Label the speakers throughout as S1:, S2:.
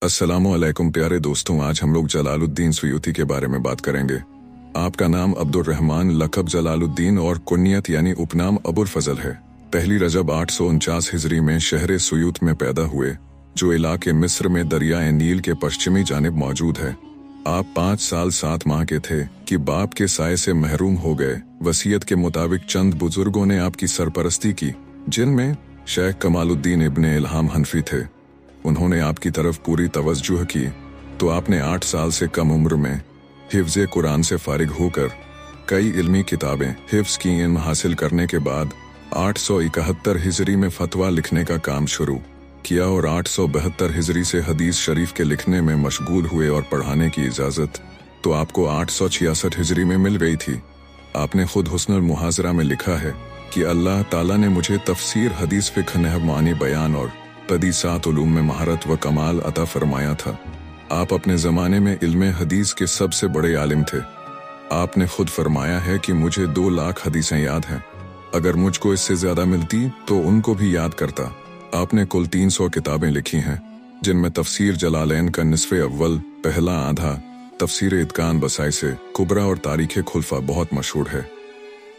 S1: अस्सलामु अलैकुम प्यारे दोस्तों, आज हम लोग जलालुद्दीन सुयूती के बारे में बात करेंगे। आपका नाम अब्दुर रहमान, लक़ब जलालुद्दीन और कुन्नियत यानी उपनाम अबुल फजल है। पहली रजब 849 हिजरी में शहर सुयूत में पैदा हुए, जो इलाके मिस्र में दरियाए नील के पश्चिमी जानिब मौजूद है। आप 5 साल 7 माह के थे कि बाप के साये से महरूम हो गए। वसीयत के मुताबिक चंद बुजुर्गों ने आपकी सरपरस्ती की, जिनमें शेख कमालुद्दीन इब्ने इल्हाम हनफी थे। उन्होंने आपकी तरफ पूरी तवज्जुह की तो आपने 8 साल से कम उम्र में हिफ्ज़े कुरान से फारिग होकर कई इल्मी किताबें हिफ्ज़ की। इल्म हासिल करने के बाद 871 हिजरी में फतवा लिखने का काम शुरू किया और 872 हिजरी से हदीस शरीफ के लिखने में मशगूल हुए और पढ़ाने की इजाज़त तो आपको 866 हिजरी में मिल गई थी। आपने खुद हुस्नुल मुहाज़रा में लिखा है कि अल्लाह ताला ने मुझे तफसीर, हदीस, फ़िक़्ह, नहव, मानी, बयान और तदीसात उलूम में महारत व कमाल अता फरमाया था। आप अपने ज़माने में इल्म हदीस के सबसे बड़े आलिम थे। आपने खुद फरमाया है कि मुझे 2 लाख हदीसें याद हैं, अगर मुझको इससे ज़्यादा मिलती तो उनको भी याद करता। आपने कुल 300 किताबें लिखी हैं, जिनमें तफसीर जलालैन का निस्फ़े अव्वल पहला आधा, तफसीर इत्कान बसाइसे कुबरा और तारीख़ खुलफा बहुत मशहूर है।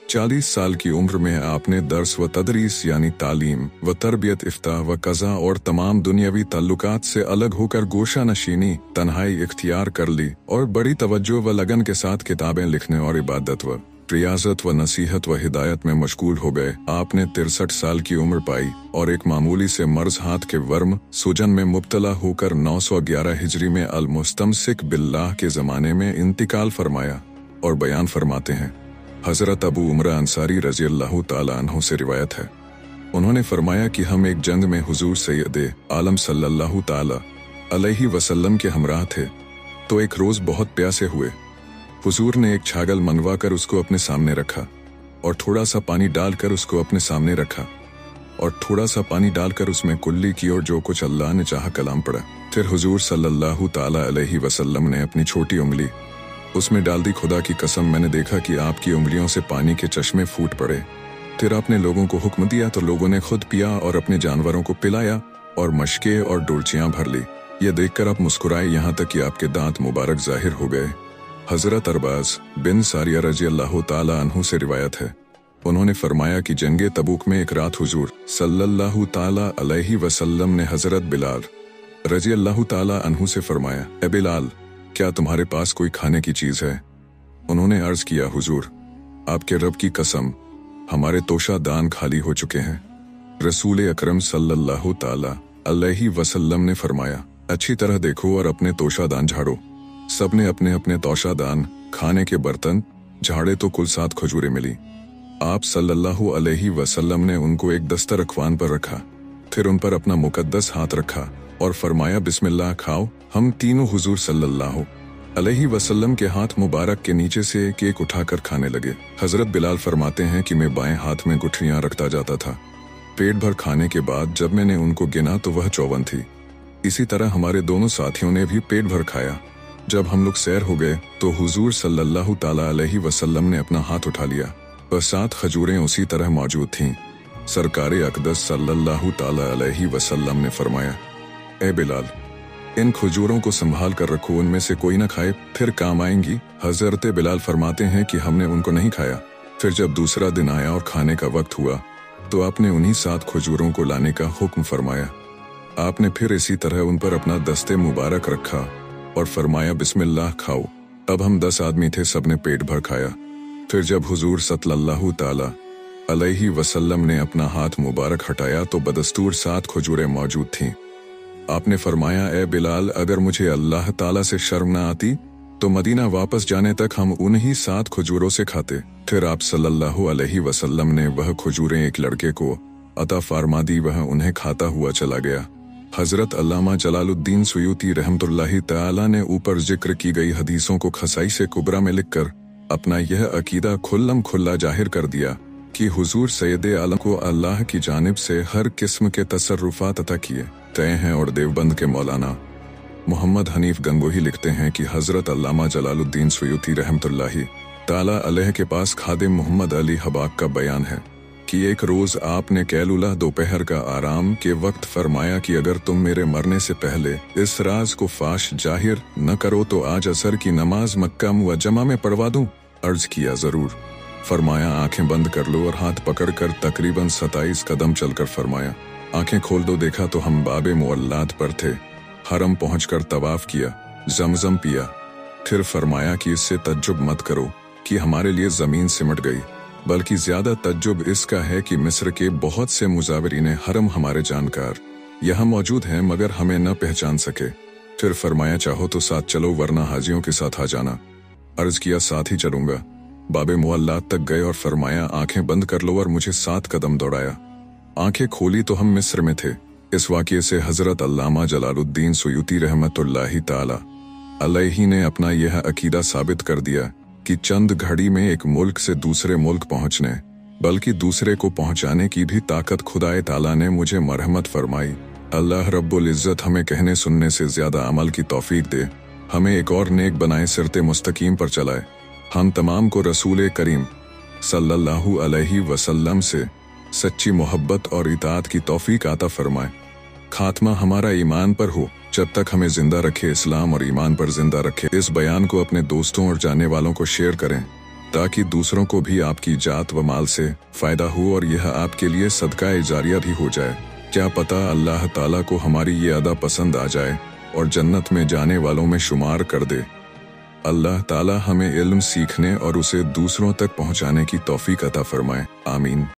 S1: 40 साल की उम्र में आपने दर्स व तदरीस यानी तालीम व तरबियत, इफ्ता व कज़ा और तमाम दुनियावी ताल्लुकात से अलग होकर गोशा नशीनी, तन्हाई इख्तियार कर ली और बड़ी तवज्जो व लगन के साथ किताबें लिखने और इबादत व रियाजत व नसीहत व हिदायत में मशगूल हो गए। आपने 63 साल की उम्र पाई और एक मामूली से मर्ज हाथ के वर्म सूजन में मुब्तला होकर 911 हिजरी में अल-मुस्तमसिक बिल्लाह के ज़माने में इंतिकाल फरमाया। और बयान फरमाते हैं, हज़रत अबू उमरा अंसारी रज़ियल्लाहु ताला अन्हु से रिवायत है, उन्होंने फरमाया कि हम एक जंग में हुजूर सैयदे आलम सल्लल्लाहु ताला अलैहि वसल्लम के हमराह थे, तो एक रोज़ बहुत प्यासे हुए। हुजूर ने एक छागल मनवा कर उसको अपने सामने रखा और थोड़ा सा पानी डालकर उसको अपने सामने रखा और थोड़ा सा पानी डालकर उसमें कुल्ली की और जो कुछ अल्लाह ने चाहा कलाम पढ़ा। फिर हुजूर सल्लल्लाहु ताला अलैहि वसल्लम ने अपनी छोटी उंगली उसमें डाल दी। खुदा की कसम, मैंने देखा कि आपकी उंगलियों से पानी के चश्मे फूट पड़े। फिर आपने लोगों को हुक्म दिया तो लोगों ने खुद पिया और अपने जानवरों को पिलाया और मशके और डुलचियां भर ली। ये देखकर आप मुस्कुराए, यहाँ तक कि आपके दांत मुबारक जाहिर हो गए। हज़रत अरबाज बिन सारिया रज़ियल्लाहु ताला अन्हु से रिवायत है, उन्होंने फरमाया कि जंगे तबूक में एक रात हुजूर सल्लल्लाहु ताला अलैहि वसल्लम ने हज़रत बिलाल रज़ियल्लाहु ताला अन्हु से फरमाया, ए बिलाल, क्या तुम्हारे पास कोई खाने की चीज़ है? उन्होंने अर्ज किया, हुजूर, आपके रब की कसम, हमारे तोशा दान खाली हो चुके हैं। रसूल अकरम सल्लल्लाहु ताला अलैहि वसल्लम ने फरमाया, अच्छी तरह देखो और अपने तोशा दान झाड़ो। सबने अपने अपने तोशा दान, खाने के बर्तन झाड़े तो कुल 7 खजूरें मिली। आप सल्लल्लाहु अलैहि वसल्लम ने उनको एक दस्तरख्वान पर रखा, फिर उन पर अपना मुकद्दस हाथ रखा और फरमाया, बिस्मिल्लाह खाओ। हम तीनों हुजूर सल्लल्लाहु अलैहि वसल्लम के हाथ मुबारक के नीचे से एक एक उठाकर खाने लगे। हजरत बिलाल फरमाते हैं कि मैं बाएं हाथ में गुठलियां रखता जाता था। पेट भर खाने के बाद जब मैंने उनको गिना तो वह 54 थी। इसी तरह हमारे दोनों साथियों ने भी पेट भर खाया। जब हम लोग सैर हो गए तो हुजूर सल्लल्लाहु ताला अलैहि वसल्लम ने अपना हाथ उठा लिया, वह 7 खजूरें उसी तरह मौजूद थीं। सरकारे अक़दस सल्लल्लाहु ताला अलैहि वसल्लम ने फरमाया, ए बिलाल, इन खजूरों को संभाल कर रखो, उनमें से कोई न खाए, फिर काम आएंगी। हज़रत बिलाल फरमाते हैं कि हमने उनको नहीं खाया। फिर जब दूसरा दिन आया और खाने का वक्त हुआ तो आपने उन्हीं 7 खजूरों को लाने का हुक्म फरमाया। आपने फिर इसी तरह उन पर अपना दस्ते मुबारक रखा और फरमाया, बिस्मिल्लाह खाओ। अब हम 10 आदमी थे, सबने पेट भर खाया। फिर जब हुजूर सल्लल्लाहु ताला अलैहि वसल्लम ने अपना हाथ मुबारक हटाया तो बदस्तूर 7 खजूरें मौजूद थीं। आपने फरमाया, ए बिलाल, अगर मुझे अल्लाह ताला से शर्म न आती तो मदीना वापस जाने तक हम उन्हीं 7 खजूरों से खाते। फिर आप सल्लल्लाहु अलैहि वसल्लम ने वह खजूरें एक लड़के को अता फरमा दी, वह उन्हें खाता हुआ चला गया। हजरत अल्लामा जलालुद्दीन सुयूती रहमतुल्लाहि ताला ने ऊपर जिक्र की गई हदीसों को खसाई से कुबरा में लिखकर अपना यह अकीदा खुल्लम खुल्ला जाहिर कर दिया कि हुजूर सैयदे आलम को अल्लाह की जानिब से हर किस्म के तसर्रुफात अता किए तय हैं। और देवबंद के मौलाना मोहम्मद हनीफ गंगोही लिखते हैं कि हज़रत अल्लामा जलालुद्दीन सुयूती रहमतुल्लाहि ताला अलैह के पास खादिम मोहम्मद अली हबाक का बयान है कि एक रोज आपने कैलुला दोपहर का आराम के वक्त फरमाया कि अगर तुम मेरे मरने से पहले इस राज को फाश जाहिर न करो तो आज असर की नमाज मक्का मुअज्जमा में पढ़वा दूं। अर्ज किया जरूर। फरमाया आंखें बंद कर लो और हाथ पकड़कर तकरीबन 27 कदम चलकर फरमाया आंखें खोल दो। देखा तो हम बाबे मुअल्लात पर थे। हरम पहुंचकर तवाफ किया, जमजम पिया। फिर फरमाया कि इससे तज्जुब मत करो कि हमारे लिए जमीन सिमट गई, बल्कि ज्यादा तज्जुब इसका है कि मिस्र के बहुत से मुजावरीन हरम हमारे जानकार यहाँ मौजूद हैं मगर हमें न पहचान सके। फिर फरमाया चाहो तो साथ चलो वरना हाजियों के साथ आ जाना। अर्ज किया साथ ही चलूंगा। बाबे मुअल्लात तक गए और फरमाया आंखें बंद कर लो और मुझे 7 कदम दौड़ाया। आंखें खोली तो हम मिस्र में थे। इस वाक़ये से हजरत अल्लामा जलालुद्दीन सुयूती रहमतुल्लाहि ताला अलैहि ने अपना यह अकीदा साबित कर दिया कि चंद घड़ी में एक मुल्क से दूसरे मुल्क पहुंचने बल्कि दूसरे को पहुंचाने की भी ताकत खुदाए ताला ने मुझे मरहमत फरमाई। अल्लाह रब्बुल इज्जत हमें कहने सुनने से ज्यादा अमल की तौफीक दे, हमें एक और नेक बनाए सिरते मुस्तकीम पर चलाए, हम तमाम को रसूल करीम सल्लल्लाहु अलैहि वसल्लम से सच्ची मोहब्बत और इताअत की तौफीक अता फरमाए। खात्मा हमारा ईमान पर हो, जब तक हमें जिंदा रखे इस्लाम और ईमान पर जिंदा रखे। इस बयान को अपने दोस्तों और जानने वालों को शेयर करें ताकि दूसरों को भी आपकी जात व माल से फायदा हो और यह आपके लिए सदका जारिया भी हो जाए। क्या पता अल्लाह ताला को हमारी ये अदा पसंद आ जाए और जन्नत में जाने वालों में शुमार कर दे। अल्लाह ताला हमें इल्म सीखने और उसे दूसरों तक पहुंचाने की तौफीक अता फरमाए। आमीन।